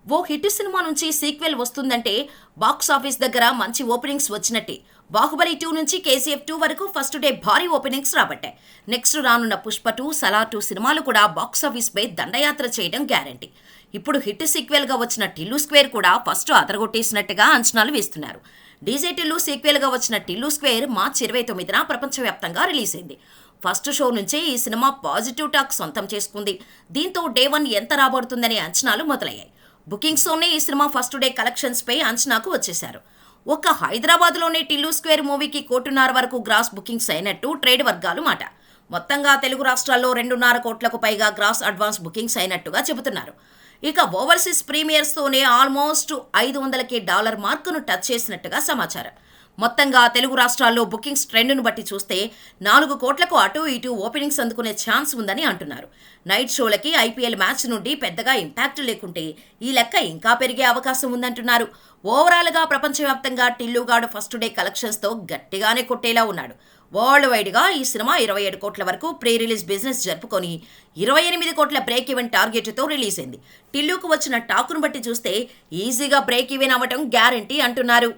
ఓ hit cinema నుంచి sequel వస్తుందంటే box office దగ్గర మంచి ఓపెనింగ్స్ వచ్చినట్టే. బాహుబలి 2 నుంచి కేజీఎఫ్ 2 వరకు ఫస్ట్ డే భారీ ఓపెనింగ్స్ రాబట్టాయి. నెక్స్ట్ రానున్న పుష్ప 2, సలార్ 2 సినిమాలు కూడా బాక్స్ ఆఫీస్ పై దండయాత్ర చేయడం గ్యారంటీ. ఇప్పుడు హిట్ సీక్వెల్ గా వచ్చిన టిల్లు స్క్వేర్ కూడా ఫస్ట్ అదరగొట్టేసినట్టుగా అంచనాలు వేస్తున్నారు. డీజే టిల్లు సీక్వెల్ గా వచ్చిన టిల్లు స్క్వేర్ మార్చి 29న ప్రపంచవ్యాప్తంగా రిలీజ్ అయింది. ఫస్ట్ షో నుంచే ఈ సినిమా పాజిటివ్ టాక్ సొంతం చేసుకుంది. దీంతో డే 1 ఎంత రాబడుతుందనే అంచనాలు మొదలయ్యాయి. బుకింగ్స్తోనే ఈ సినిమా ఫస్ట్ డే కలెక్షన్స్ పై అంచనాకు వచ్చేశారు. ఒక్క హైదరాబాద్లోనే టిల్లు స్క్వేర్ మూవీకి 1.5 వరకు గ్రాస్ బుకింగ్స్ అయినట్టు ట్రేడ్ వర్గాలు మాట. మొత్తంగా తెలుగు రాష్ట్రాల్లో 2.5 కోట్లకు పైగా గ్రాస్ అడ్వాన్స్ బుకింగ్స్ అయినట్టుగా చెబుతున్నారు. ఇక ఓవర్సీస్ ప్రీమియర్స్తోనే ఆల్మోస్ట్ $500 మార్కును టచ్ చేసినట్టుగా సమాచారం. మొత్తంగా తెలుగు రాష్ట్రాల్లో బుకింగ్స్ ట్రెండ్ను బట్టి చూస్తే 4 కోట్లకు అటు ఇటు ఓపెనింగ్స్ అందుకునే ఛాన్స్ ఉందని అంటున్నారు. నైట్ షోలకి ఐపీఎల్ మ్యాచ్ నుండి పెద్దగా ఇంపాక్ట్ లేకుంటే ఈ లెక్క ఇంకా పెరిగే అవకాశం ఉందంటున్నారు. ఓవరాల్గా ప్రపంచవ్యాప్తంగా టిల్లుగాడు ఫస్ట్ డే కలెక్షన్స్తో గట్టిగానే కొట్టేలా ఉన్నాడు. వరల్డ్ వైడ్గా ఈ సినిమా 27 కోట్ల వరకు ప్రీ రిలీజ్ బిజినెస్ జరుపుకొని 28 కోట్ల బ్రేక్ ఈవెన్ టార్గెట్తో రిలీజ్ అయింది. టిల్లుకు వచ్చిన టాకును బట్టి చూస్తే ఈజీగా బ్రేక్ ఈవెన్ అవ్వటం గ్యారంటీ అంటున్నారు.